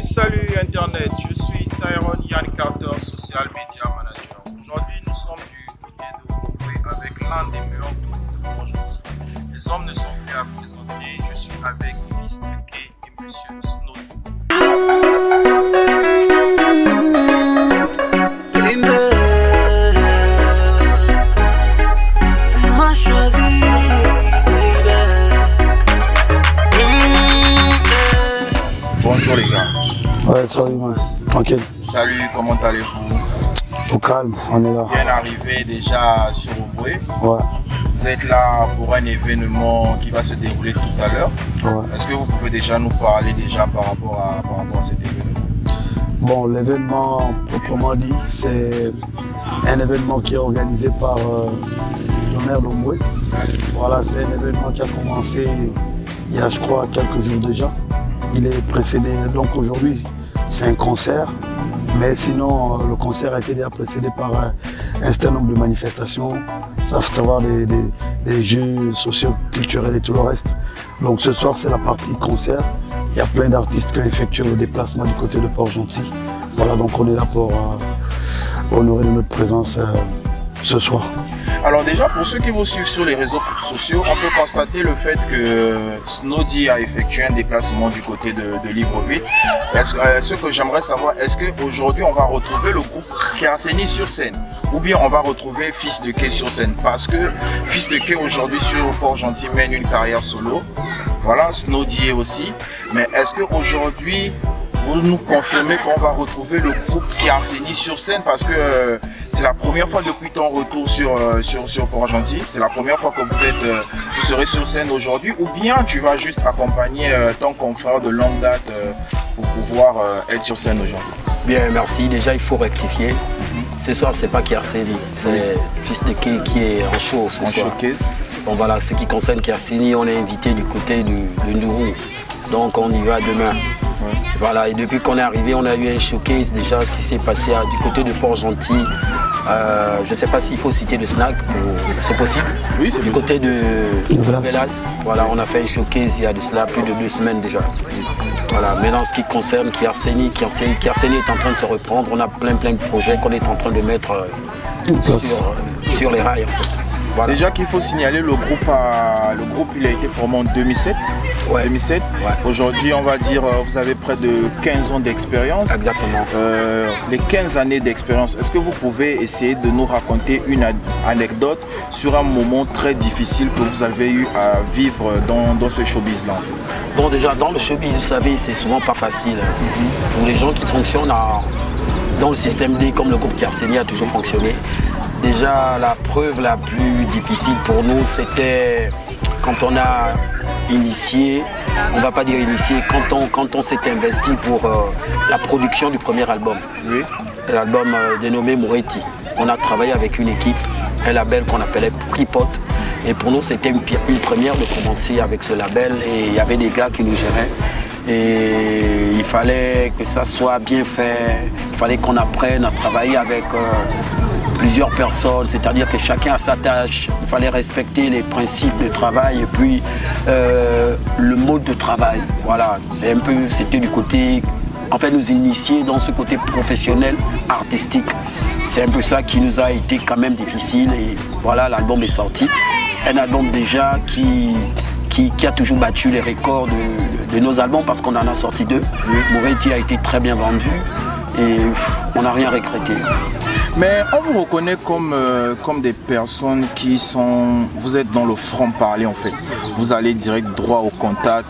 Salut Internet, je suis Tyrone Yann Carter, Social Media Manager. Aujourd'hui, nous sommes du côté de Ombré avec l'un des meilleurs groupes de Port-Gentil. Les hommes ne sont plus à présenter, je suis avec Fils de K et Monsieur Snowdy. Bonjour les gars. Ouais, salut, man. Tranquille. Salut, comment allez-vous? Au calme, on est là. Bien arrivé déjà sur Ombré. Ouais. Vous êtes là pour un événement qui va se dérouler tout à l'heure. Ouais. Est-ce que vous pouvez déjà nous parler par rapport à cet événement? Bon, l'événement, proprement dit, c'est un événement qui est organisé par le maire d'Ombré. Voilà, c'est un événement qui a commencé il y a, je crois, quelques jours déjà. Il est précédé, donc aujourd'hui, c'est un concert. Mais sinon, le concert a été déjà précédé par un certain nombre de manifestations, savoir des jeux socio-culturels et tout le reste. Donc ce soir, c'est la partie concert. Il y a plein d'artistes qui ont effectué le déplacement du côté de Port-Gentil. Voilà, donc on est là pour honorer notre présence ce soir. Alors déjà, pour ceux qui vous suivent sur les réseaux sociaux, on peut constater le fait que Snowdy a effectué un déplacement du côté de Libreville. Ce que j'aimerais savoir, est-ce qu'aujourd'hui on va retrouver le groupe Kerseni sur scène ou bien on va retrouver Fils de K sur scène? Parce que Fils de K aujourd'hui sur Port-Gentil mène une carrière solo. Voilà, Snowdy aussi. Mais est-ce qu'aujourd'hui vous nous confirmez qu'on va retrouver le groupe Kerseni sur scène? Parce que c'est la première fois depuis ton retour sur Port-Gentil. C'est la première fois que vous serez sur scène aujourd'hui, ou bien tu vas juste accompagner ton confrère de longue date pour pouvoir être sur scène aujourd'hui? Bien, merci. Déjà, il faut rectifier. Ce soir, c'est pas Kerseni, c'est Fils de K qui est en show ce soir. Showcase. Bon, voilà, ce qui concerne Kerseni, on est invité du côté de Nourou. Donc, on y va demain. Ouais. Voilà, et depuis qu'on est arrivé, on a eu un showcase déjà, ce qui s'est passé du côté de Port-Gentil. Je ne sais pas s'il faut citer le snack, c'est possible. Oui, c'est du côté de Velas. Voilà, on a fait un showcase il y a de cela plus de 2 semaines déjà. Voilà, maintenant ce qui concerne Kerseni est en train de se reprendre. On a plein de projets qu'on est en train de mettre sur les rails en fait. Voilà. Déjà qu'il faut signaler, le groupe il a été formé en 2007. Ouais. 2007. Ouais. Aujourd'hui, on va dire, vous avez près de 15 ans d'expérience. Exactement. Les 15 années d'expérience, est-ce que vous pouvez essayer de nous raconter une anecdote sur un moment très difficile que vous avez eu à vivre dans ce showbiz-là? Bon, déjà, dans le showbiz, vous savez, c'est souvent pas facile. Pour les gens qui fonctionnent dans le système D, comme le groupe Kerseni a toujours fonctionné. Déjà, la preuve la plus difficile pour nous, c'était quand on a initié, on ne va pas dire initié, quand on s'est investi pour la production du premier album. Oui. L'album dénommé Moretti. On a travaillé avec une équipe, un label qu'on appelait Pripot. Et pour nous, c'était une première de commencer avec ce label. Et il y avait des gars qui nous géraient. Et il fallait que ça soit bien fait. Il fallait qu'on apprenne à travailler avec plusieurs personnes, c'est-à-dire que chacun a sa tâche. Il fallait respecter les principes de travail et puis le mode de travail. Voilà, c'était du côté, en fait, nous initier dans ce côté professionnel, artistique. C'est un peu ça qui nous a été quand même difficile. Et voilà, l'album est sorti. Un album déjà qui a toujours battu les records de nos albums parce qu'on en a sorti 2. Moretti a été très bien vendu et on n'a rien regretté. Mais on vous reconnaît comme des personnes qui sont... Vous êtes dans le franc-parler en fait. Vous allez direct droit au contact.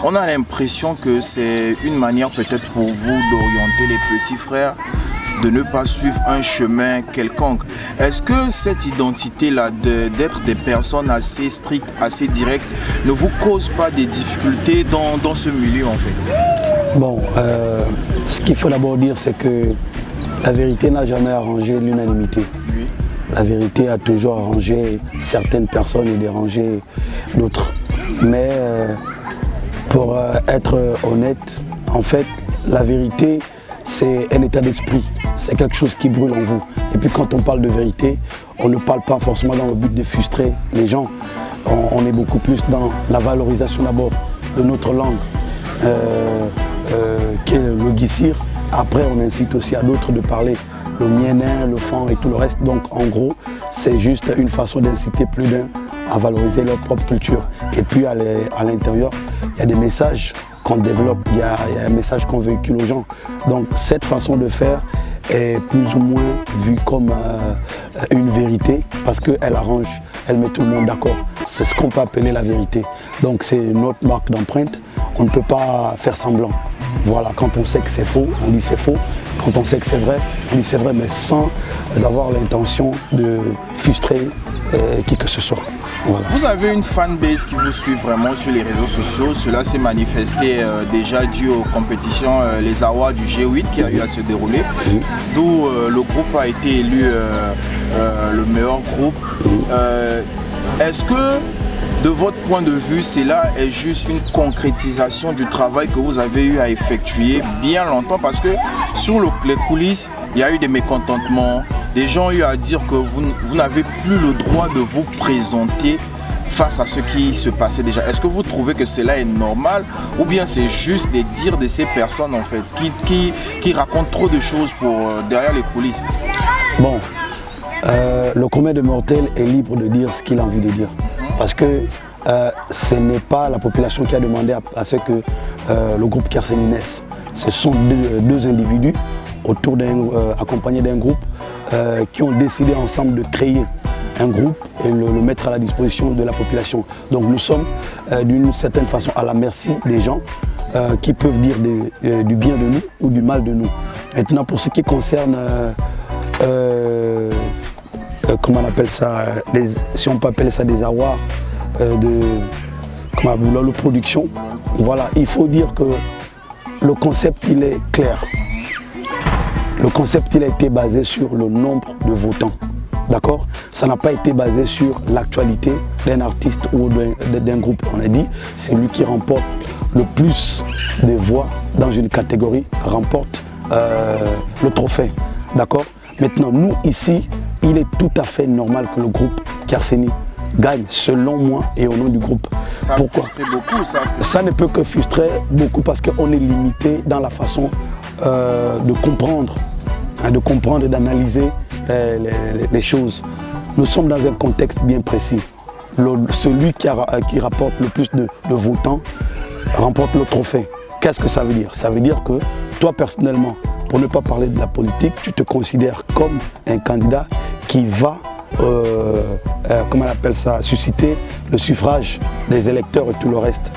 On a l'impression que c'est une manière peut-être pour vous d'orienter les petits frères, de ne pas suivre un chemin quelconque. Est-ce que cette identité-là d'être des personnes assez strictes, assez directes, ne vous cause pas des difficultés dans ce milieu en fait? Bon, ce qu'il faut d'abord dire, c'est que la vérité n'a jamais arrangé l'unanimité. Oui. La vérité a toujours arrangé certaines personnes et dérangé d'autres. Mais pour être honnête, en fait, la vérité c'est un état d'esprit, c'est quelque chose qui brûle en vous. Et puis quand on parle de vérité, on ne parle pas forcément dans le but de frustrer les gens. On est beaucoup plus dans la valorisation d'abord de notre langue, qui est le Guissir. Après, on incite aussi à d'autres de parler le Miennin, le Fan et tout le reste. Donc en gros, c'est juste une façon d'inciter plus d'un à valoriser leur propre culture. Et puis à l'intérieur, il y a des messages qu'on développe, il y a un message qu'on véhicule aux gens. Donc cette façon de faire est plus ou moins vue comme une vérité parce qu'elle arrange, elle met tout le monde d'accord. C'est ce qu'on peut appeler la vérité. Donc c'est notre marque d'empreinte, on ne peut pas faire semblant. Voilà, quand on sait que c'est faux, on dit c'est faux. Quand on sait que c'est vrai, on dit c'est vrai, mais sans avoir l'intention de frustrer qui que ce soit. Voilà. Vous avez une fanbase qui vous suit vraiment sur les réseaux sociaux. Cela s'est manifesté déjà dû aux compétitions Les Awards du G8 qui a eu à se dérouler, d'où le groupe a été élu le meilleur groupe. Est-ce que, de votre point de vue, cela est juste une concrétisation du travail que vous avez eu à effectuer bien longtemps? Parce que sur les coulisses, il y a eu des mécontentements. Des gens ont eu à dire que vous n'avez plus le droit de vous présenter face à ce qui se passait déjà. Est-ce que vous trouvez que cela est normal ou bien c'est juste les dires de ces personnes en fait qui racontent trop de choses derrière les coulisses? Bon, le commun des mortels est libre de dire ce qu'il a envie de dire. Parce que ce n'est pas la population qui a demandé à ce que le groupe Kerseni naisse. Ce sont deux individus accompagnés d'un groupe qui ont décidé ensemble de créer un groupe et le mettre à la disposition de la population. Donc nous sommes d'une certaine façon à la merci des gens qui peuvent dire du bien de nous ou du mal de nous. Maintenant pour ce qui concerne comment on appelle ça, si on peut appeler ça des awards de production, voilà, il faut dire que le concept il est clair. Le concept il a été basé sur le nombre de votants, d'accord? Ça n'a pas été basé sur l'actualité d'un artiste ou d'un groupe. On a dit, c'est lui qui remporte le plus de voix dans une catégorie, remporte le trophée, d'accord? Maintenant, nous ici, il est tout à fait normal que le groupe Kerseni gagne, selon moi et au nom du groupe. Ça Pourquoi? Beaucoup, ça ne peut que frustrer beaucoup parce qu'on est limité dans la façon de comprendre et d'analyser les choses. Nous sommes dans un contexte bien précis. Celui qui rapporte le plus de votants remporte le trophée. Qu'est-ce que ça veut dire? Ça veut dire que toi personnellement, pour ne pas parler de la politique, tu te considères comme un candidat qui va comment on appelle ça, susciter le suffrage des électeurs et tout le reste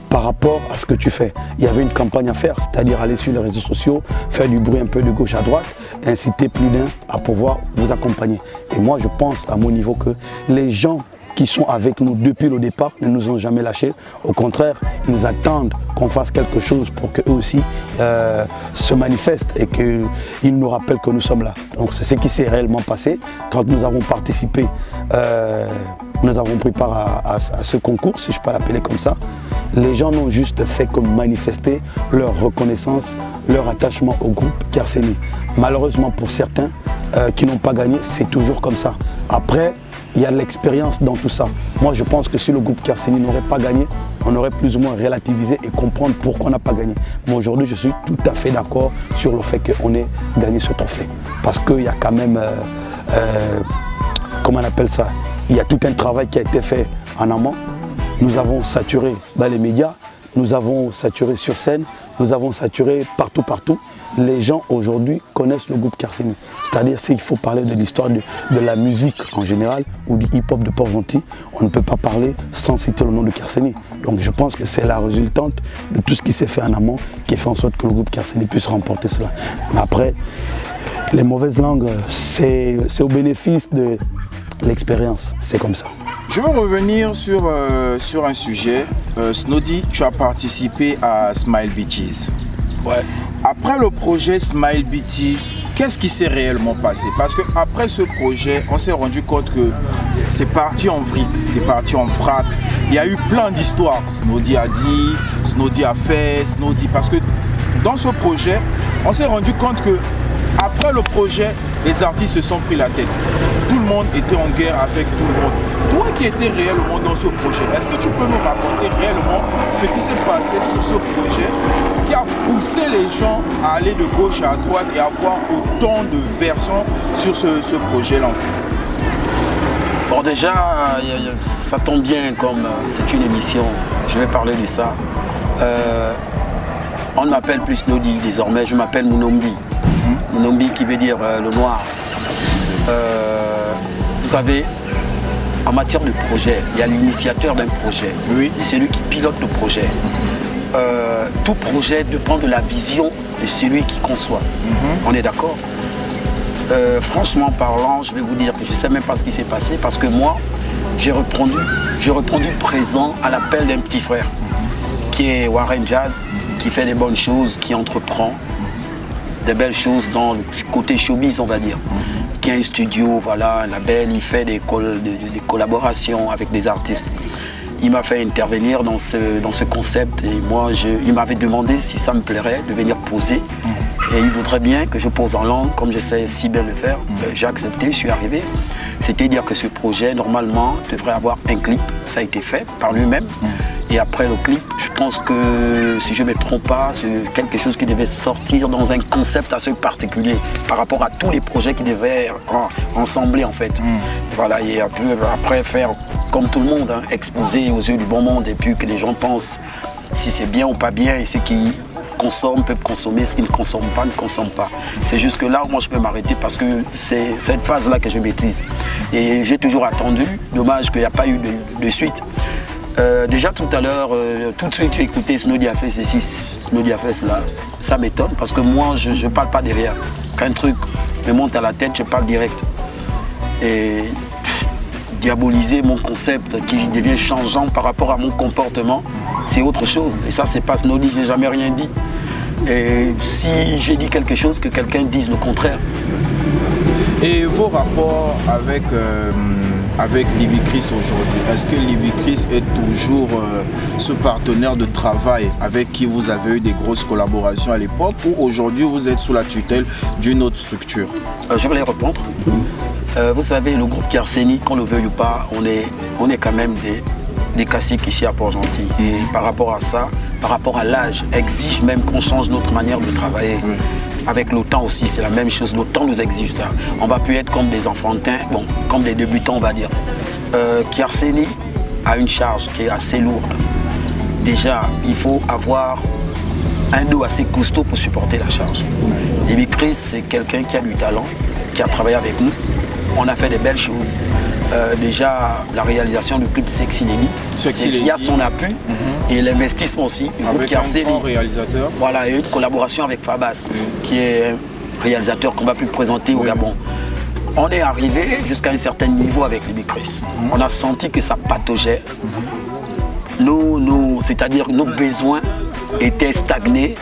par rapport à ce que tu fais. Il y avait une campagne à faire, c'est-à-dire aller sur les réseaux sociaux, faire du bruit un peu de gauche à droite, inciter plus d'un à pouvoir vous accompagner. Et moi je pense à mon niveau que les gens qui sont avec nous depuis le départ ne nous ont jamais lâchés. Au contraire, ils attendent qu'on fasse quelque chose pour qu'eux aussi se manifestent et qu'ils nous rappellent que nous sommes là. Donc c'est ce qui s'est réellement passé quand nous avons participé, nous avons pris part à ce concours, si je peux l'appeler comme ça. Les gens n'ont juste fait que manifester leur reconnaissance, leur attachement au groupe Kerseni. Malheureusement pour certains qui n'ont pas gagné, c'est toujours comme ça. Après, il y a l'expérience dans tout ça. Moi, je pense que si le groupe Kerseni n'aurait pas gagné, on aurait plus ou moins relativisé et comprendre pourquoi on n'a pas gagné. Mais aujourd'hui, je suis tout à fait d'accord sur le fait qu'on ait gagné ce trophée. Parce qu'il y a quand même, comment on appelle ça, il y a tout un travail qui a été fait en amont. Nous avons saturé dans les médias, nous avons saturé sur scène, nous avons saturé partout. Les gens aujourd'hui connaissent le groupe Kerseni. C'est-à-dire s'il faut parler de l'histoire de la musique en général ou du hip-hop de Port-Gentil, on ne peut pas parler sans citer le nom de Kerseni. Donc je pense que c'est la résultante de tout ce qui s'est fait en amont qui fait en sorte que le groupe Kerseni puisse remporter cela. Mais après, les mauvaises langues, c'est au bénéfice de l'expérience. C'est comme ça. Je veux revenir sur un sujet. Snody, tu as participé à Smile Beaches. Ouais. Après le projet Smile Beaches, qu'est-ce qui s'est réellement passé? Parce qu'après ce projet, on s'est rendu compte que c'est parti en vrille, c'est parti en frappe. Il y a eu plein d'histoires. Snody a dit, Snody a fait, Snody... Parce que dans ce projet, on s'est rendu compte que après le projet, les artistes se sont pris la tête. Tout le monde était en guerre avec tout le monde. Toi qui étais réellement dans ce projet, est-ce que tu peux nous raconter réellement ce qui s'est passé sur ce projet qui a poussé les gens à aller de gauche à droite et à avoir autant de versions sur ce projet-là? Bon, déjà, ça tombe bien comme c'est une émission, je vais parler de ça. On ne m'appelle plus Snody désormais, je m'appelle Munombi. Munombi qui veut dire le noir. Vous savez, en matière de projet, il y a l'initiateur d'un projet et celui qui pilote le projet. Tout projet dépend de la vision de celui qui conçoit. On est d'accord? Franchement parlant, je vais vous dire que je ne sais même pas ce qui s'est passé parce que moi, j'ai répondu présent à l'appel d'un petit frère qui est Warren Jazz, qui fait des bonnes choses, qui entreprend des belles choses dans le côté showbiz, on va dire. Qui a un studio, voilà, un label, il fait des collaborations avec des artistes. Il m'a fait intervenir dans ce concept et moi, il m'avait demandé si ça me plairait de venir poser. Et il voudrait bien que je pose en langue, comme j'essaie si bien de le faire. J'ai accepté, je suis arrivé. C'est-à-dire que ce projet, normalement, devrait avoir un clip. Ça a été fait par lui-même. Et après le clip, je pense que, si je ne me trompe pas, c'est quelque chose qui devait sortir dans un concept assez particulier par rapport à tous les projets qui devaient ensembler en fait. Voilà, et après faire comme tout le monde, hein, exposer aux yeux du bon monde et puis que les gens pensent si c'est bien ou pas bien et ceux qui consomment peuvent consommer, ceux qui ne consomment pas ne consomment pas. C'est juste que là, moi je peux m'arrêter parce que c'est cette phase-là que je maîtrise. Et j'ai toujours attendu, dommage qu'il n'y a pas eu de suite. Déjà tout à l'heure, tout de suite j'ai écouté Snody a fait ceci, Snody a fait cela. Ça m'étonne parce que moi je ne parle pas derrière. Quand un truc me monte à la tête, je parle direct. Et diaboliser mon concept qui devient changeant par rapport à mon comportement, c'est autre chose. Et ça c'est pas Snody, je n'ai jamais rien dit. Et si j'ai dit quelque chose, que quelqu'un dise le contraire. Et vos rapports avec Libicris aujourd'hui, est-ce que Libicris est toujours ce partenaire de travail avec qui vous avez eu des grosses collaborations à l'époque ou aujourd'hui vous êtes sous la tutelle d'une autre structure? Je vais les répondre. Vous savez, le groupe Kiarseni, qu'on le veuille ou pas, on est quand même des classiques ici à Port-Gentil. Et par rapport à ça, par rapport à l'âge, exige même qu'on change notre manière de travailler. Avec le temps aussi, c'est la même chose. Le temps nous exige ça. On ne va plus être comme des enfantins, bon, comme des débutants, on va dire. Kiarseni a une charge qui est assez lourde. Déjà, il faut avoir un dos assez costaud pour supporter la charge. Libicris, c'est quelqu'un qui a du talent, qui a travaillé avec nous. On a fait des belles choses. Déjà, la réalisation du clip Sexy Lady, c'est qui a son appui et l'investissement aussi. Avec un grand réalisateur. Voilà, et une collaboration avec Fabas, qui est un réalisateur qu'on va plus présenter au Gabon. On est arrivé jusqu'à un certain niveau avec Libicris. On a senti que ça pataugeait. C'est-à-dire nos besoins étaient stagnés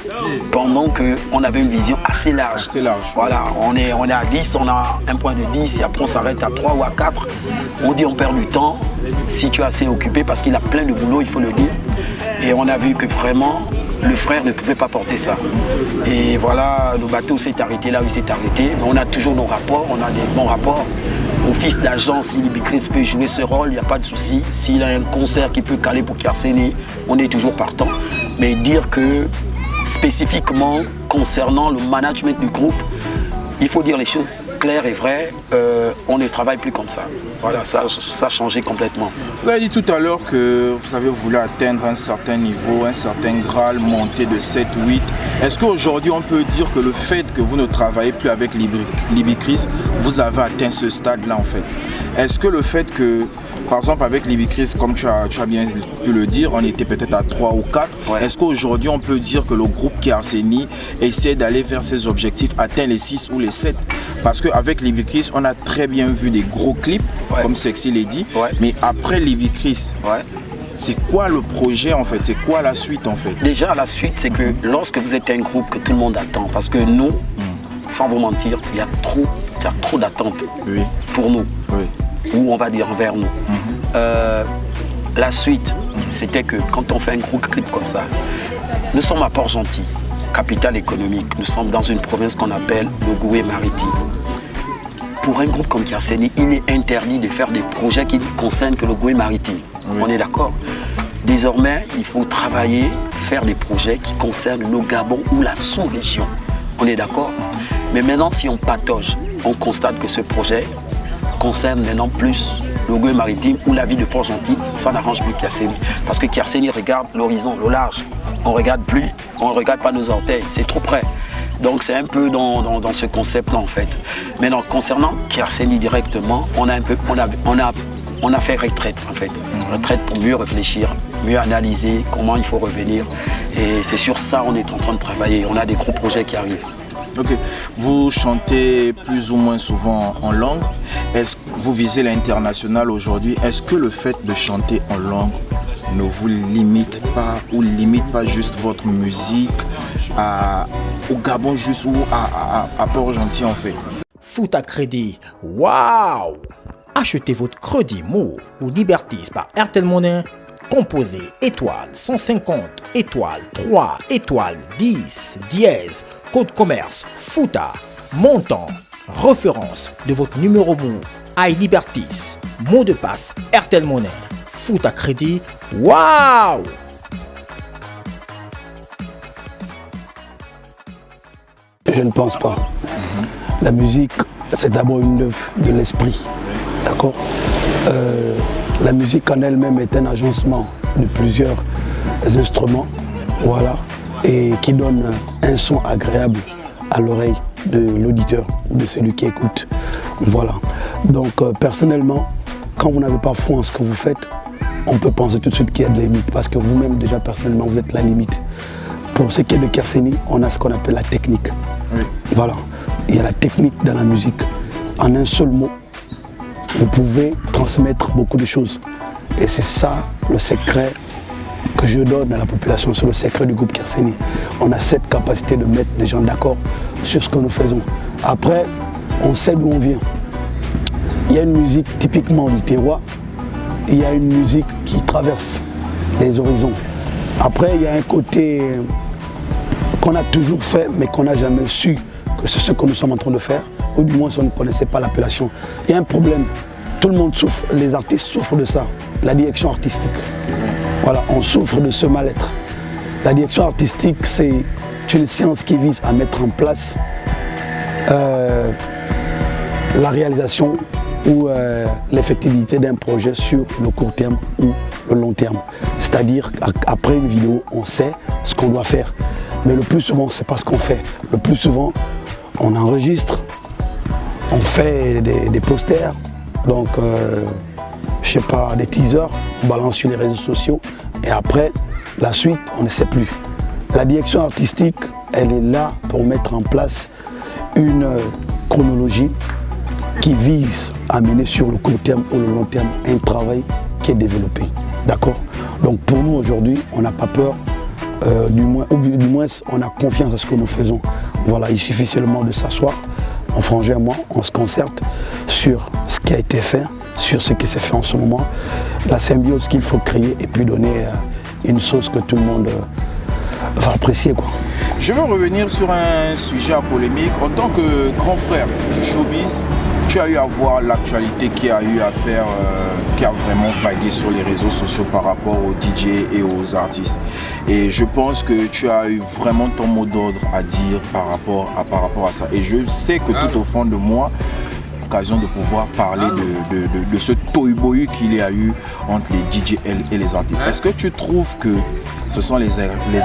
pendant qu'on avait une vision assez large. Voilà, on est à 10, on a un point de 10 et après on s'arrête à 3 ou à 4. On dit on perd du temps si tu es assez occupé parce qu'il a plein de boulot, il faut le dire. Et on a vu que vraiment le frère ne pouvait pas porter ça. Et voilà, le bateau s'est arrêté là où il s'est arrêté. Mais on a toujours nos rapports, on a des bons rapports. Office d'agent, si Libicris peut jouer ce rôle, il n'y a pas de souci. S'il a un concert qui peut caler pour Kiarseni, on est toujours partant. Mais dire que spécifiquement concernant le management du groupe, il faut dire les choses claires et vraies, on ne travaille plus comme ça. Voilà, ça a changé complètement. Vous avez dit tout à l'heure que vous avez voulu atteindre un certain niveau, un certain graal, monter de 7, 8. Est-ce qu'aujourd'hui on peut dire que le fait que vous ne travaillez plus avec Libicris, vous avez atteint ce stade-là en fait? Est-ce que le fait que, par exemple avec Libicris, comme tu as bien pu le dire, on était peut-être à 3 ou 4. Ouais. Est-ce qu'aujourd'hui on peut dire que le groupe Kiarseni essaie d'aller vers ses objectifs, atteint les 6 ou les 7? Parce qu'avec Libicris, on a très bien vu des gros clips, comme Sexy Lady. Ouais. Mais après Libicris, c'est quoi le projet en fait? C'est quoi la suite en fait? Déjà la suite, c'est que lorsque vous êtes un groupe que tout le monde attend, parce que nous, sans vous mentir, il y a trop d'attentes pour nous. Ou on va dire envers nous. La suite, c'était que quand on fait un gros clip comme ça, nous sommes à Port-Gentil. capitale économique. Nous sommes dans une province qu'on appelle le Goué maritime. Pour un groupe comme Kiarseni, il est interdit de faire des projets qui ne concernent que le Goué maritime. Oui. On est d'accord? Désormais, il faut travailler, faire des projets qui concernent le Gabon ou la sous-région. On est d'accord? Mais maintenant, si on patauge, on constate que ce projet concerne maintenant plus le Goué maritime ou la ville de Port-Gentil, ça n'arrange plus Kiarseni. Parce que Kiarseni regarde l'horizon, le large. On ne regarde plus, on ne regarde pas nos orteils, c'est trop près. Donc c'est un peu dans ce concept-là en fait. Maintenant, concernant Kiarseni directement, on a fait retraite en fait. Retraite pour mieux réfléchir, mieux analyser comment il faut revenir. Et c'est sur ça qu'on est en train de travailler. On a des gros projets qui arrivent. Ok. Vous chantez plus ou moins souvent en langue. Est-ce que vous visez l'international aujourd'hui? Est-ce que le fait de chanter en langue ne vous limite pas ou limite pas juste votre musique au Gabon juste ou à Port-Gentil en fait? Foot à crédit, waouh! Achetez votre crédit Move ou Libertis par Airtel Money. Composez étoile 150, étoile 3, étoile 10, dièse, code commerce, FOOTA, montant, référence de votre numéro Move, iLibertis, mot de passe Airtel Money. Foot à crédit, waouh! Je ne pense pas. La musique, c'est d'abord une œuvre de l'esprit. D'accord? La musique en elle-même est un agencement de plusieurs instruments, voilà, et qui donne un son agréable à l'oreille de l'auditeur ou de celui qui écoute. Voilà. Donc personnellement, quand vous n'avez pas foi en ce que vous faites, on peut penser tout de suite qu'il y a de limite, parce que vous-même déjà personnellement vous êtes la limite. Pour ce qui est de Kiarseni, on a ce qu'on appelle la technique. Oui. Voilà. Il y a la technique dans la musique. En un seul mot, vous pouvez transmettre beaucoup de choses. Et c'est ça le secret que je donne à la population, c'est le secret du groupe Kiarseni. On a cette capacité de mettre des gens d'accord sur ce que nous faisons. Après, on sait d'où on vient. Il y a une musique typiquement du terroir, il y a une musique qui traverse les horizons. Après, il y a un côté qu'on a toujours fait, mais qu'on n'a jamais su que c'est ce que nous sommes en train de faire, ou du moins on ne connaissait pas l'appellation. Il y a un problème, tout le monde souffre, les artistes souffrent de ça, la direction artistique. Voilà, on souffre de ce mal-être. La direction artistique, c'est une science qui vise à mettre en place la réalisation ou l'effectivité d'un projet sur le court terme ou le long terme. C'est-à-dire qu'après une vidéo, on sait ce qu'on doit faire. Mais le plus souvent, c'est pas ce qu'on fait. Le plus souvent, on enregistre, on fait des posters, donc je sais pas, des teasers, on balance sur les réseaux sociaux et après, la suite, on ne sait plus. La direction artistique, elle est là pour mettre en place une chronologie qui vise à mener sur le court terme ou le long terme un travail qui est développé. D'accord? Donc pour nous aujourd'hui, on n'a pas peur, du moins on a confiance à ce que nous faisons. Voilà, il suffit seulement de s'asseoir, mon frangin et moi, on se concerte sur ce qui a été fait, sur ce qui s'est fait en ce moment, la symbiose qu'il faut créer et puis donner une sauce que tout le monde va apprécier, quoi. Je veux revenir sur un sujet à polémique. En tant que grand frère du showbiz, tu as eu à voir l'actualité qui a eu à faire, qui a vraiment vagué sur les réseaux sociaux par rapport aux DJ et aux artistes. Et je pense que tu as eu vraiment ton mot d'ordre à dire par rapport à ça. Et je sais que tout au fond de moi, l'occasion de pouvoir parler de ce tohu-bohu qu'il y a eu entre les DJ et les artistes. Est-ce que tu trouves que ce sont les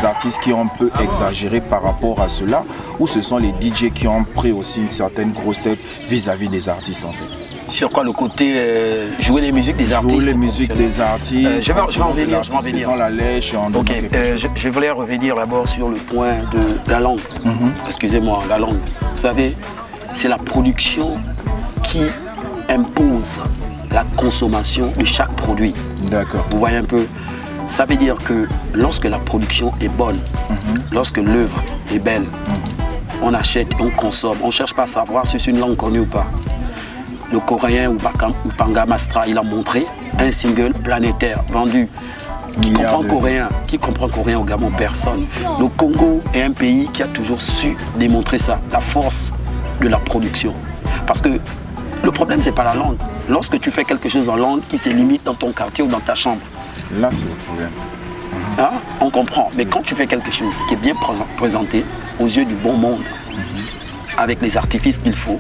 artistes qui ont un peu exagéré par rapport à cela, ou ce sont les DJ qui ont pris aussi une certaine grosse tête vis-à-vis des artistes en fait? Sur quoi, le côté jouer les musiques des artistes? Jouer les musiques des artistes. Je vais en venir. La lèche, je voulais revenir d'abord sur le point de la langue. Excusez-moi, la langue. Vous savez, c'est la production qui impose la consommation de chaque produit. D'accord. Vous voyez un peu? Ça veut dire que lorsque la production est bonne, lorsque l'œuvre est belle, on achète, on consomme, on ne cherche pas à savoir si c'est une langue connue ou pas. Le Coréen ou Panga Mastra, il a montré un single planétaire vendu Qui comprend coréen au Gabon? Personne. Le Congo est un pays qui a toujours su démontrer ça, la force de la production. Parce que le problème, c'est pas la langue. Lorsque tu fais quelque chose en langue qui se limite dans ton quartier ou dans ta chambre, là c'est le problème. Hein, on comprend. Mais quand tu fais quelque chose qui est bien présenté aux yeux du bon monde, avec les artifices qu'il faut,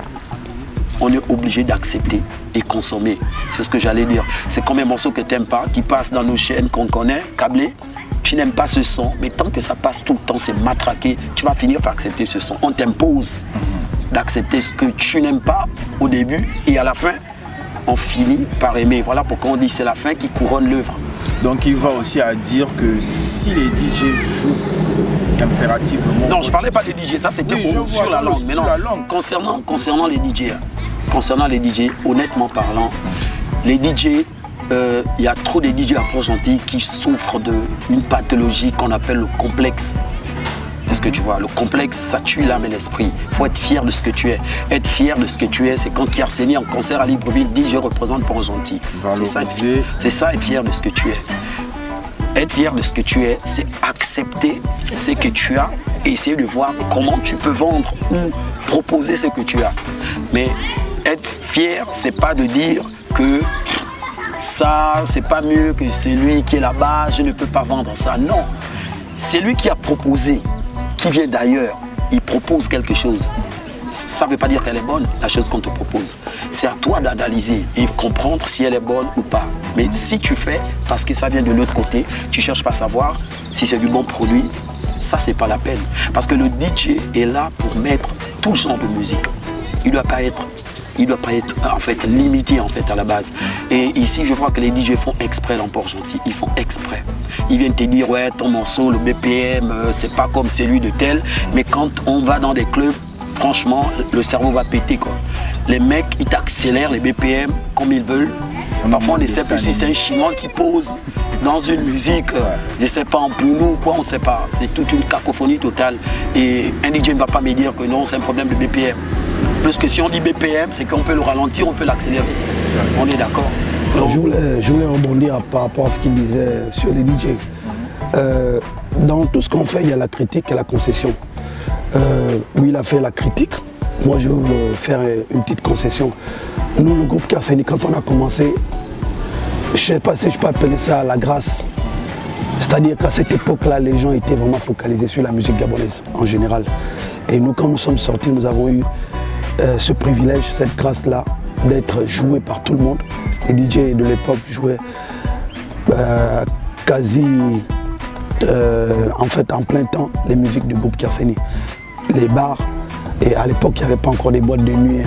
on est obligé d'accepter et consommer. C'est ce que j'allais dire. C'est comme un morceau que tu n'aimes pas, qui passe dans nos chaînes qu'on connaît, câblées. Tu n'aimes pas ce son, mais tant que ça passe tout le temps, c'est matraqué, tu vas finir par accepter ce son. On t'impose d'accepter ce que tu n'aimes pas au début et à la fin, on finit par aimer. Voilà pourquoi on dit c'est la fin qui couronne l'œuvre. Donc il va aussi à dire que si les DJ jouent impérativement... Non, je ne parlais pas des DJ, ça c'était sur la langue. Mais non, concernant les DJ, honnêtement parlant, les DJ, il y a trop de DJ à Port-Gentil qui souffrent d'une pathologie qu'on appelle le complexe. Est-ce que tu vois, le complexe, ça tue l'âme et l'esprit. Il faut être fier de ce que tu es. Être fier de ce que tu es, c'est quand Kiarseni en concert à Libreville dit « Je représente Port-Gentil ». C'est ça, être fier de ce que tu es. Être fier de ce que tu es, c'est accepter ce que tu as et essayer de voir comment tu peux vendre ou proposer ce que tu as. Mais être fier, c'est pas de dire que ça, c'est pas mieux que celui qui est là-bas, je ne peux pas vendre ça. Non, c'est lui qui a proposé, qui vient d'ailleurs, il propose quelque chose. Ça ne veut pas dire qu'elle est bonne, la chose qu'on te propose. C'est à toi d'analyser et comprendre si elle est bonne ou pas. Mais si tu fais, parce que ça vient de l'autre côté, tu ne cherches pas à savoir si c'est du bon produit, ça, c'est pas la peine. Parce que le DJ est là pour mettre tout genre de musique. Il ne doit pas être en fait limité en fait à la base. Et ici je vois que les DJ font exprès dans Port-Gentil, ils font exprès. Ils viennent te dire ouais ton morceau, le BPM, c'est pas comme celui de tel, mais quand on va dans des clubs, franchement le cerveau va péter quoi. Les mecs ils t'accélèrent les BPM comme ils veulent. Parfois on ne sait plus si c'est un chinois qui pose dans une musique, je ne sais pas en pounou ou quoi, on ne sait pas. C'est toute une cacophonie totale. Et un DJ ne va pas me dire que non, c'est un problème de BPM. Parce que si on dit BPM, c'est qu'on peut le ralentir, on peut l'accélérer. On est d'accord. Je voulais rebondir par rapport à ce qu'il disait sur les DJ. Dans tout ce qu'on fait, il y a la critique et la concession. Lui, il a fait la critique. Moi, je veux faire une petite concession. Nous, le groupe Kiarseni, quand on a commencé, je ne sais pas si je peux appeler ça la grâce. C'est-à-dire qu'à cette époque-là, les gens étaient vraiment focalisés sur la musique gabonaise en général. Et nous, quand nous sommes sortis, nous avons eu ce privilège, cette grâce-là, d'être joué par tout le monde. Les DJ de l'époque jouaient quasi, en fait, en plein temps, les musiques du groupe Kiarseni. Les bars, et à l'époque, il n'y avait pas encore des boîtes de nuit,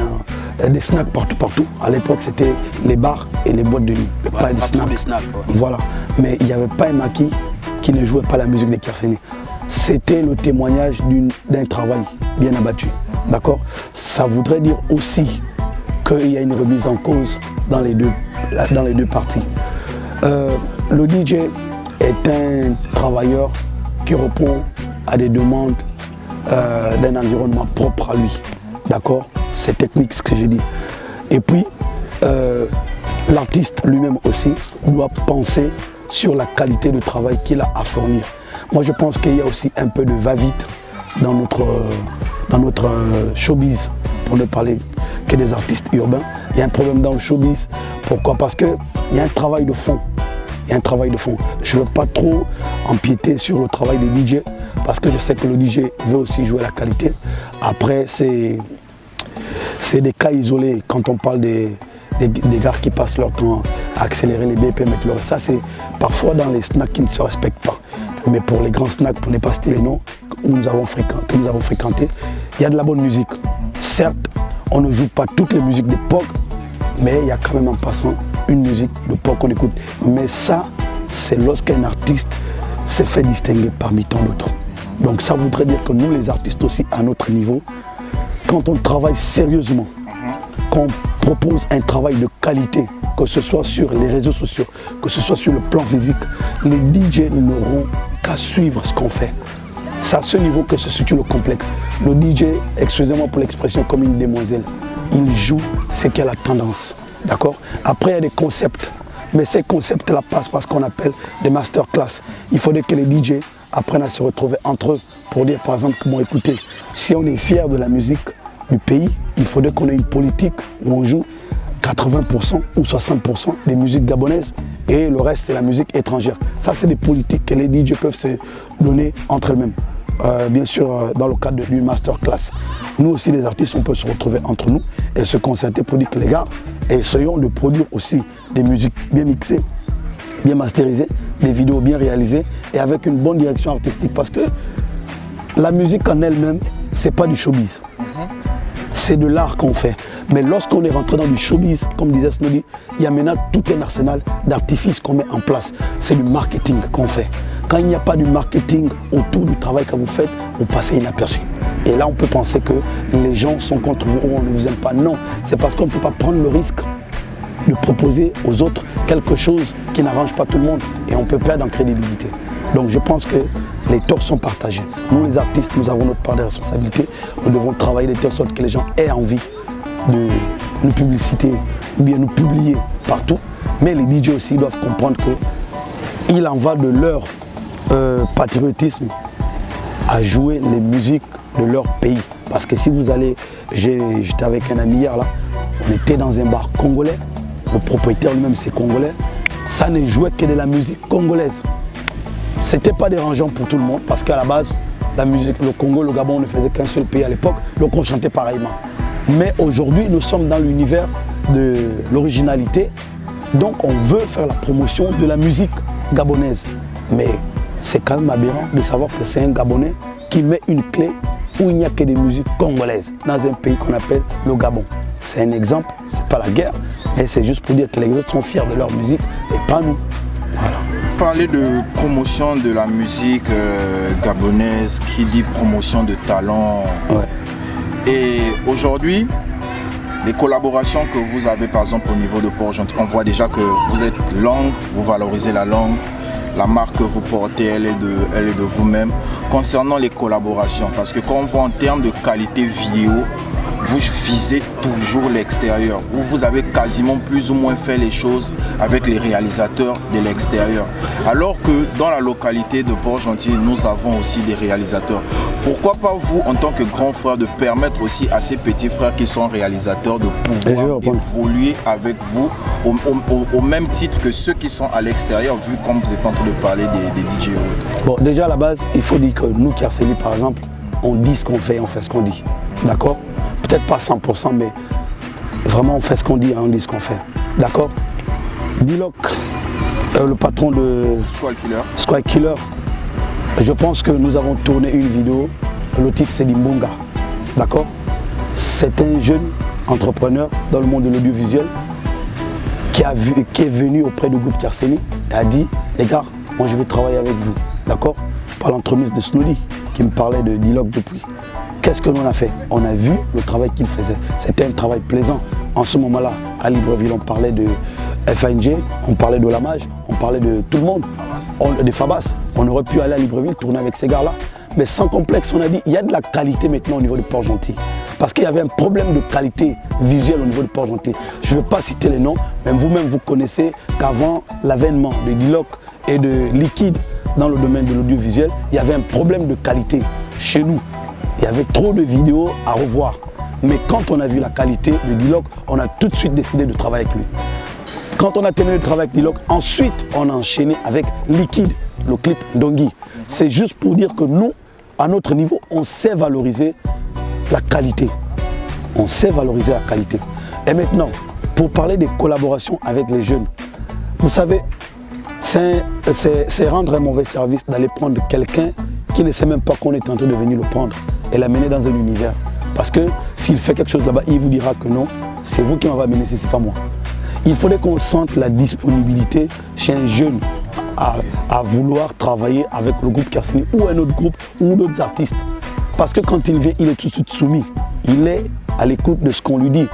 des snacks partout. À l'époque, c'était les bars et les boîtes de nuit, pas des snacks. Voilà. Mais il n'y avait pas un maquis qui ne jouait pas la musique de Kiarseni. C'était le témoignage d'un travail bien abattu. D'accord? Ça voudrait dire aussi qu'il y a une remise en cause dans les deux parties. Le DJ est un travailleur qui répond à des demandes d'un environnement propre à lui. D'accord? C'est technique ce que je dis. Et puis, l'artiste lui-même aussi doit penser sur la qualité de travail qu'il a à fournir. Moi, je pense qu'il y a aussi un peu de va-vite dans notre showbiz, pour ne parler que des artistes urbains. Il y a un problème dans le showbiz. Pourquoi? Parce qu'il y a un travail de fond. Je ne veux pas trop empiéter sur le travail des DJ, parce que je sais que le DJ veut aussi jouer la qualité. Après, c'est des cas isolés quand on parle des gars qui passent leur temps à accélérer les BPM et tout le reste. Ça, c'est parfois dans les snacks qui ne se respectent pas. Mais pour les grands snacks, pour ne pas citer les noms, que nous avons fréquentés, il y a de la bonne musique. Certes, on ne joue pas toutes les musiques d'époque, mais il y a quand même en passant une musique d'époque qu'on écoute. Mais ça, c'est lorsqu'un artiste s'est fait distinguer parmi tant d'autres. Donc ça voudrait dire que nous, les artistes aussi, à notre niveau, quand on travaille sérieusement, qu'on propose un travail de qualité, que ce soit sur les réseaux sociaux, que ce soit sur le plan physique, les DJ n'auront qu'à suivre ce qu'on fait. C'est à ce niveau que se situe le complexe. Le DJ, excusez-moi pour l'expression, comme une demoiselle, il joue ce qui a la tendance. D'accord? Après, il y a des concepts. Mais ces concepts-là passent par ce qu'on appelle des masterclass. Il faudrait que les DJ apprennent à se retrouver entre eux pour dire par exemple que bon écoutez, si on est fier de la musique du pays, il faudrait qu'on ait une politique où on joue 80% ou 60% des musiques gabonaises et le reste c'est la musique étrangère. Ça c'est des politiques que les DJ peuvent se donner entre elles-mêmes. Bien sûr dans le cadre d'une masterclass. Nous aussi les artistes on peut se retrouver entre nous et se concerter pour dire que les gars, essayons de produire aussi des musiques bien mixées, bien masterisées, des vidéos bien réalisées et avec une bonne direction artistique parce que la musique en elle-même c'est pas du showbiz. C'est de l'art qu'on fait. Mais lorsqu'on est rentré dans du showbiz, comme disait Snody, il y a maintenant tout un arsenal d'artifices qu'on met en place. C'est du marketing qu'on fait. Quand il n'y a pas du marketing autour du travail que vous faites, vous passez inaperçu. Et là, on peut penser que les gens sont contre vous ou on ne vous aime pas. Non, c'est parce qu'on ne peut pas prendre le risque de proposer aux autres quelque chose qui n'arrange pas tout le monde. Et on peut perdre en crédibilité. Donc je pense que les torts sont partagés. Nous les artistes, nous avons notre part de responsabilité. Nous devons travailler de telle sorte que les gens aient envie de nous publiciter ou bien nous publier partout. Mais les DJ aussi doivent comprendre qu'il en va de leur patriotisme à jouer les musiques de leur pays. Parce que si vous allez, j'étais avec un ami hier là, on était dans un bar congolais, le propriétaire lui-même c'est congolais, ça ne jouait que de la musique congolaise. C'était pas dérangeant pour tout le monde parce qu'à la base, la musique, le Congo, le Gabon ne faisait qu'un seul pays à l'époque, donc on chantait pareillement. Mais aujourd'hui, nous sommes dans l'univers de l'originalité, donc on veut faire la promotion de la musique gabonaise. Mais c'est quand même aberrant de savoir que c'est un Gabonais qui met une clé où il n'y a que des musiques congolaises dans un pays qu'on appelle le Gabon. C'est un exemple, c'est pas la guerre, mais c'est juste pour dire que les autres sont fiers de leur musique et pas nous. Voilà. Parler de promotion de la musique gabonaise, qui dit promotion de talent. Ouais. Et aujourd'hui, les collaborations que vous avez par exemple au niveau de Port-Gentil, on voit déjà que vous êtes langue, vous valorisez la langue, la marque que vous portez, elle est de vous-même. Concernant les collaborations, parce que quand on voit en termes de qualité vidéo, vous visez toujours l'extérieur, où vous avez quasiment plus ou moins fait les choses avec les réalisateurs de l'extérieur. Alors que dans la localité de Port-Gentil, nous avons aussi des réalisateurs. Pourquoi pas vous, en tant que grand frère, de permettre aussi à ces petits frères qui sont réalisateurs de pouvoir évoluer avec vous au même titre que ceux qui sont à l'extérieur, vu comme vous êtes en train de parler des DJ. Bon, déjà à la base, il faut dire que nous, Kerseni, par exemple, on dit ce qu'on fait et on fait ce qu'on dit. D'accord ? Peut-être pas 100%, mais vraiment on fait ce qu'on dit, on dit ce qu'on fait. D'accord? D-Loc, le patron de Squad Killer, je pense que nous avons tourné une vidéo, le titre c'est Limbunga. D'accord? C'est un jeune entrepreneur dans le monde de l'audiovisuel qui est venu auprès du groupe Kerseni et a dit, les gars, moi je veux travailler avec vous. D'accord? Par l'entremise de Snody qui me parlait de D-Loc depuis. Qu'est-ce que l'on a fait? On a vu le travail qu'il faisait. C'était un travail plaisant. En ce moment-là, à Libreville, on parlait de FNG, on parlait de Lamage, on parlait de tout le monde, des Fabas. On aurait pu aller à Libreville, tourner avec ces gars-là. Mais sans complexe, on a dit, il y a de la qualité maintenant au niveau de Port-Gentil. Parce qu'il y avait un problème de qualité visuelle au niveau de Port-Gentil. Je ne vais pas citer les noms, mais vous-même, vous connaissez qu'avant l'avènement de D-Loc et de Liquide dans le domaine de l'audiovisuel, il y avait un problème de qualité chez nous. Il y avait trop de vidéos à revoir. Mais quand on a vu la qualité de D-Loc, on a tout de suite décidé de travailler avec lui. Quand on a terminé de travailler avec D-Loc, ensuite on a enchaîné avec Liquide, le clip Ndongi. C'est juste pour dire que nous, à notre niveau, on sait valoriser la qualité. On sait valoriser la qualité. Et maintenant, pour parler des collaborations avec les jeunes, vous savez, c'est rendre un mauvais service d'aller prendre quelqu'un qui ne sait même pas qu'on est en train de venir le prendre et l'amener dans un univers. Parce que s'il fait quelque chose là-bas, il vous dira que non, c'est vous qui m'avez amené, ce n'est pas moi. Il faudrait qu'on sente la disponibilité chez un jeune à vouloir travailler avec le groupe Kerseni ou un autre groupe ou d'autres artistes. Parce que quand il vient, il est tout de suite soumis. Il est à l'écoute de ce qu'on lui dit.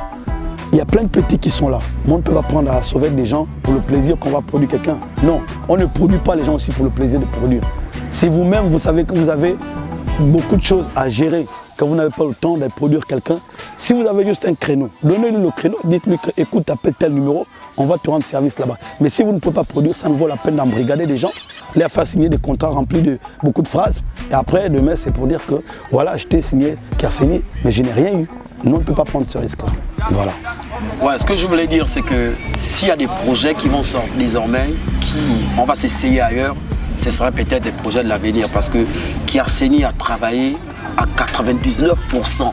Il y a plein de petits qui sont là. On ne peut pas prendre à sauver des gens pour le plaisir qu'on va produire quelqu'un. Non, on ne produit pas les gens aussi pour le plaisir de produire. Si vous-même, vous savez que vous avez beaucoup de choses à gérer, que vous n'avez pas le temps de produire quelqu'un, si vous avez juste un créneau, donnez-lui le créneau, dites-lui que, écoute, appelle tel numéro, on va te rendre service là-bas. Mais si vous ne pouvez pas produire, ça ne vaut la peine d'embrigader des gens, les faire signer des contrats remplis de beaucoup de phrases. Et après, demain, c'est pour dire que voilà, je t'ai signé Kerseni, mais je n'ai rien eu. Nous, on ne peut pas prendre ce risque-là. Voilà. Ouais, ce que je voulais dire, c'est que s'il y a des projets qui vont sortir désormais, on va s'essayer ailleurs, ce sera peut-être des projets de l'avenir. Parce que Kerseni a travaillé à 99%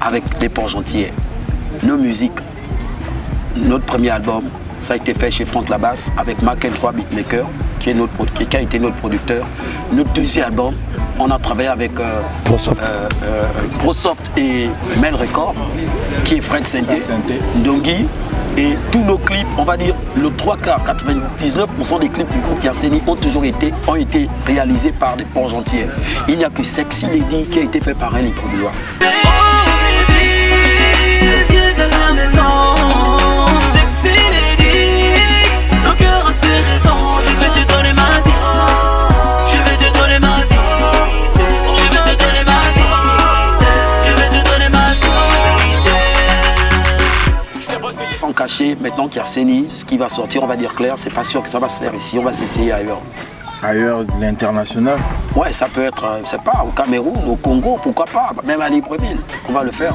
avec les Port-Gentil. Nos musiques, notre premier album, ça a été fait chez Franck Labasse avec Mark 3 Beatmaker, qui a été notre producteur. Notre deuxième album, on a travaillé avec ProSoft et Mel Record, qui est Fred Santé, Ndongi. Et tous nos clips, on va dire le 3 quarts, 99% des clips du groupe Kerseni ont été réalisés par des Port-Gentil. Il n'y a que Sexy Lady qui a été fait par un libre-blois. Sexy lady, nos cœurs ont ses raisons. Je vais te donner ma vie. Je vais te donner ma vie. Je vais te donner ma vie. Je vais te donner ma vie. C'est vrai que sans cacher, maintenant Kerseni, ce qui va sortir, on va dire clair, c'est pas sûr que ça va se faire ici, on va s'essayer ailleurs. Ailleurs de l'international? Ouais, ça peut être, je sais pas, au Cameroun, au Congo, pourquoi pas, même à Libreville, on va le faire.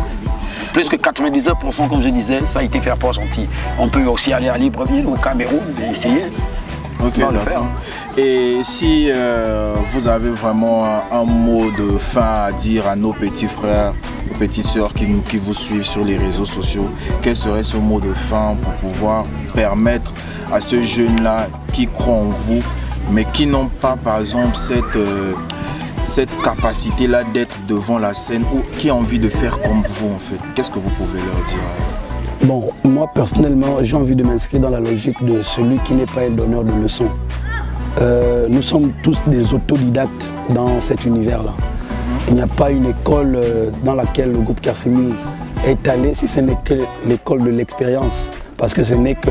Plus que 99%, comme je disais, ça a été fait à Port-Gentil. On peut aussi aller à Libreville, au Cameroun, et essayer. Ok, on va le faire. Et si vous avez vraiment un mot de fin à dire à nos petits frères, aux petites sœurs qui vous suivent sur les réseaux sociaux, quel serait ce mot de fin pour pouvoir permettre à ces jeunes-là qui croient en vous, mais qui n'ont pas, par exemple, cette capacité-là d'être devant la scène ou qui ont envie de faire comme vous, en fait? Qu'est-ce que vous pouvez leur dire? Bon, moi personnellement, j'ai envie de m'inscrire dans la logique de celui qui n'est pas un donneur de leçons. Nous sommes tous des autodidactes dans cet univers-là. Il n'y a pas une école dans laquelle le groupe Kerseni est allé, si ce n'est que l'école de l'expérience. Parce que ce n'est que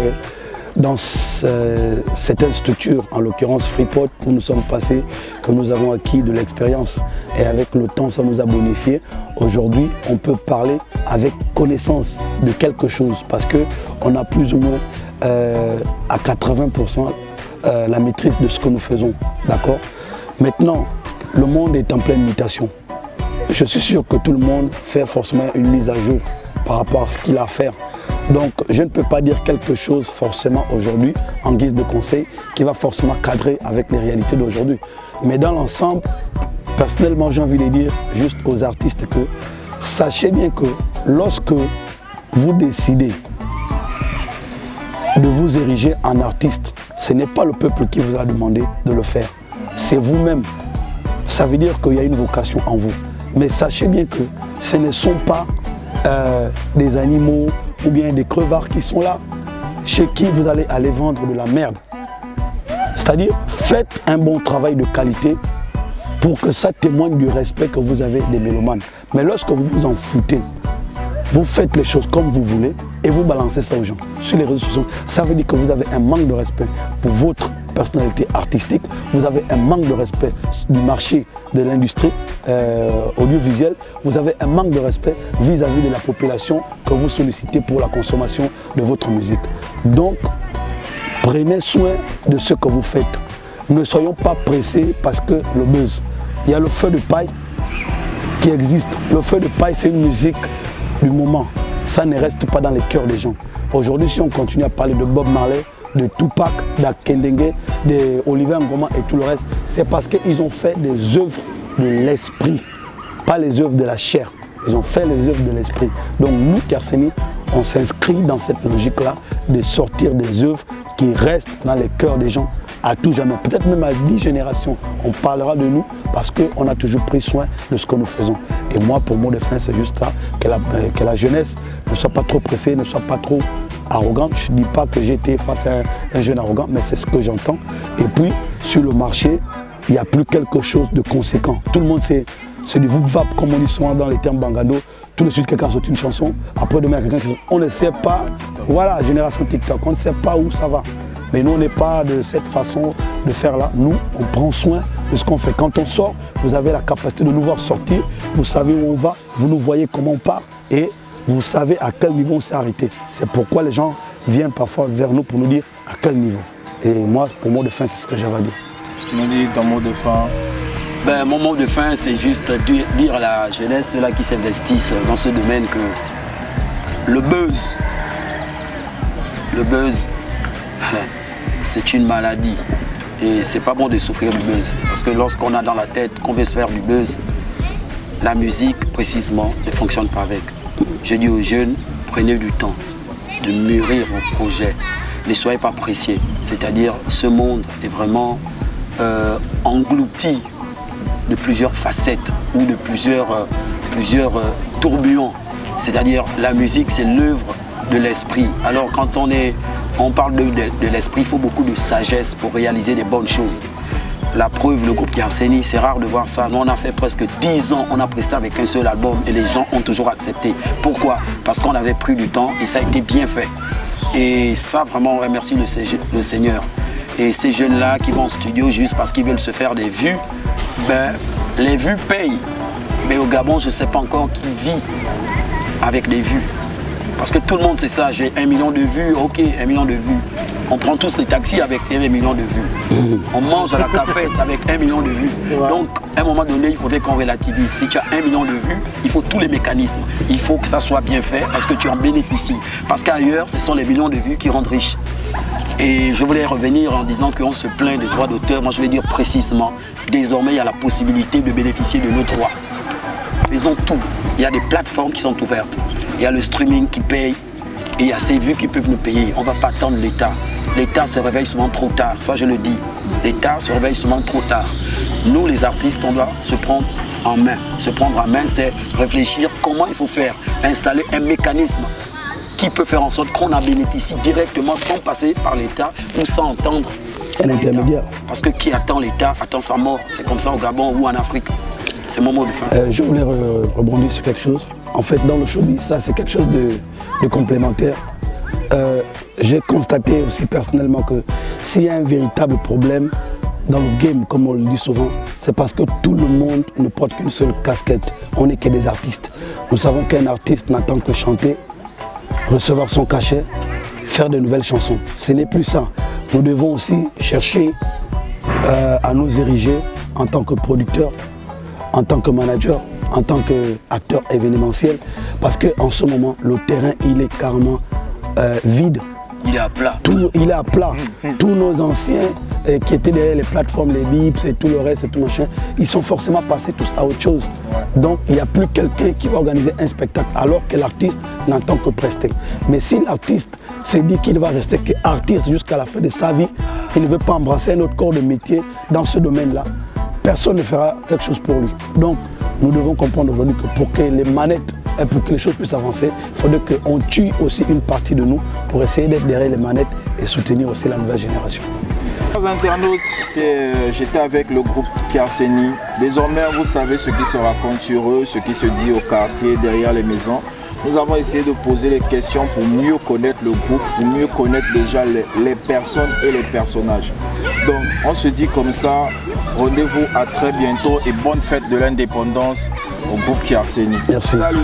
dans certaines structures, en l'occurrence Freeport, où nous sommes passés, que nous avons acquis de l'expérience. Et avec le temps, ça nous a bonifié. Aujourd'hui, on peut parler avec connaissance de quelque chose parce qu'on a plus ou moins à 80% la maîtrise de ce que nous faisons. D'accord? Maintenant, le monde est en pleine mutation. Je suis sûr que tout le monde fait forcément une mise à jour par rapport à ce qu'il a à faire. Donc, je ne peux pas dire quelque chose forcément aujourd'hui, en guise de conseil, qui va forcément cadrer avec les réalités d'aujourd'hui. Mais dans l'ensemble, personnellement, j'ai envie de dire juste aux artistes que sachez bien que lorsque vous décidez de vous ériger en artiste, ce n'est pas le peuple qui vous a demandé de le faire. C'est vous-même. Ça veut dire qu'il y a une vocation en vous. Mais sachez bien que ce ne sont pas des animaux ou bien des crevards qui sont là, chez qui vous allez aller vendre de la merde. C'est-à-dire, faites un bon travail de qualité pour que ça témoigne du respect que vous avez des mélomanes. Mais lorsque vous vous en foutez, vous faites les choses comme vous voulez et vous balancez ça aux gens sur les réseaux sociaux. Ça veut dire que vous avez un manque de respect pour votre personnalité artistique, vous avez un manque de respect du marché de l'industrie audiovisuelle, vous avez un manque de respect vis-à-vis de la population que vous sollicitez pour la consommation de votre musique. Donc, prenez soin de ce que vous faites. Ne soyons pas pressés parce que le buzz. Il y a le feu de paille qui existe. Le feu de paille, c'est une musique du moment. Ça ne reste pas dans les cœurs des gens. Aujourd'hui, si on continue à parler de Bob Marley, de Tupac, d'Akendenge, d'Oliver Ngoma et tout le reste, c'est parce qu'ils ont fait des œuvres de l'esprit, pas les œuvres de la chair. Ils ont fait les œuvres de l'esprit. Donc nous, Kerseni, on s'inscrit dans cette logique-là de sortir des œuvres qui restent dans les cœurs des gens à tout jamais. Peut-être même à 10 générations, on parlera de nous parce qu'on a toujours pris soin de ce que nous faisons. Et moi, pour mot de fin, c'est juste ça, que la jeunesse ne soit pas trop pressée, ne soit pas trop arrogante. Je ne dis pas que j'ai été face à un jeune arrogant, mais c'est ce que j'entends. Et puis, sur le marché, il n'y a plus quelque chose de conséquent. Tout le monde, c'est du vap, comme on dit souvent dans les termes bangado. Tout de suite, quelqu'un saute une chanson. Après, demain, quelqu'un qui... On ne sait pas, voilà, génération TikTok, on ne sait pas où ça va. Mais nous, on n'est pas de cette façon de faire là. Nous, on prend soin de ce qu'on fait. Quand on sort, vous avez la capacité de nous voir sortir. Vous savez où on va, vous nous voyez comment on part et vous savez à quel niveau on s'est arrêté. C'est pourquoi les gens viennent parfois vers nous pour nous dire à quel niveau. Et moi, pour mot de fin, c'est ce que j'avais à dire. Tu nous dis ton mot de fin. Ben, mon mot de fin, c'est juste dire à la jeunesse, ceux-là qui s'investissent dans ce domaine, que le buzz, c'est une maladie. Et c'est pas bon de souffrir du buzz. Parce que lorsqu'on a dans la tête qu'on veut se faire du buzz, la musique, précisément, ne fonctionne pas avec. Je dis aux jeunes, prenez du temps de mûrir vos projets. Ne soyez pas pressés. C'est-à-dire, ce monde est vraiment englouti de plusieurs facettes ou de plusieurs tourbillons. C'est-à-dire, la musique, c'est l'œuvre de l'esprit. Alors, quand on parle de l'esprit, il faut beaucoup de sagesse pour réaliser des bonnes choses. La preuve, le groupe Kiarseni, c'est rare de voir ça. Nous, on a fait presque 10 ans, on a presté avec un seul album et les gens ont toujours accepté. Pourquoi? Parce qu'on avait pris du temps et ça a été bien fait. Et ça, vraiment, on remercie le Seigneur. Et ces jeunes-là qui vont au studio juste parce qu'ils veulent se faire des vues, ben, les vues payent. Mais au Gabon, je ne sais pas encore qui vit avec les vues. Parce que tout le monde sait ça, j'ai 1 million de vues, ok, 1 million de vues. On prend tous les taxis avec 1 million de vues. On mange à la cafette avec 1 million de vues. Donc, à un moment donné, il faudrait qu'on relativise. Si tu as 1 million de vues, il faut tous les mécanismes. Il faut que ça soit bien fait parce que tu en bénéficies. Parce qu'ailleurs, ce sont les millions de vues qui rendent riches. Et je voulais revenir en disant qu'on se plaint des droits d'auteur. Moi, je vais dire précisément, désormais, il y a la possibilité de bénéficier de nos droits. Faisons tout. Il y a des plateformes qui sont ouvertes. Il y a le streaming qui paye et il y a ces vues qui peuvent nous payer. On ne va pas attendre l'État. L'État se réveille souvent trop tard, ça je le dis. L'État se réveille souvent trop tard. Nous les artistes, on doit se prendre en main. Se prendre en main, c'est réfléchir comment il faut faire. Installer un mécanisme qui peut faire en sorte qu'on en bénéficie directement sans passer par l'État ou sans entendre un intermédiaire. Parce que qui attend l'État attend sa mort. C'est comme ça au Gabon ou en Afrique. C'est mon mot de fin. Je voulais rebondir sur quelque chose. En fait, dans le showbiz, ça c'est quelque chose de complémentaire. J'ai constaté aussi personnellement que s'il y a un véritable problème dans le game, comme on le dit souvent, c'est parce que tout le monde ne porte qu'une seule casquette. On n'est que des artistes. Nous savons qu'un artiste n'attend que chanter, recevoir son cachet, faire de nouvelles chansons. Ce n'est plus ça. Nous devons aussi chercher à nous ériger en tant que producteur, en tant que manager, en tant qu'acteur événementiel, parce qu'en ce moment, le terrain, il est carrément vide. Il est à plat. Il est à plat. Tous nos anciens qui étaient derrière les plateformes, les bips et tout le reste et tout machin, ils sont forcément passés tous à autre chose. Donc il n'y a plus quelqu'un qui va organiser un spectacle alors que l'artiste n'entend que prester. Mais si l'artiste se dit qu'il va rester qu'artiste jusqu'à la fin de sa vie, il ne veut pas embrasser un autre corps de métier dans ce domaine-là, personne ne fera quelque chose pour lui. Donc nous devons comprendre aujourd'hui que pour que les manettes, pour que les choses puissent avancer, il faudrait qu'on tue aussi une partie de nous pour essayer d'être derrière les manettes et soutenir aussi la nouvelle génération. Chers internautes, j'étais avec le groupe Kiarseni. Désormais, vous savez ce qui se raconte sur eux, ce qui se dit au quartier, derrière les maisons. Nous avons essayé de poser les questions pour mieux connaître le groupe, pour mieux connaître déjà les personnes et les personnages. Donc, on se dit comme ça, rendez-vous à très bientôt et bonne fête de l'indépendance au groupe Kiarseni. Merci. Salut.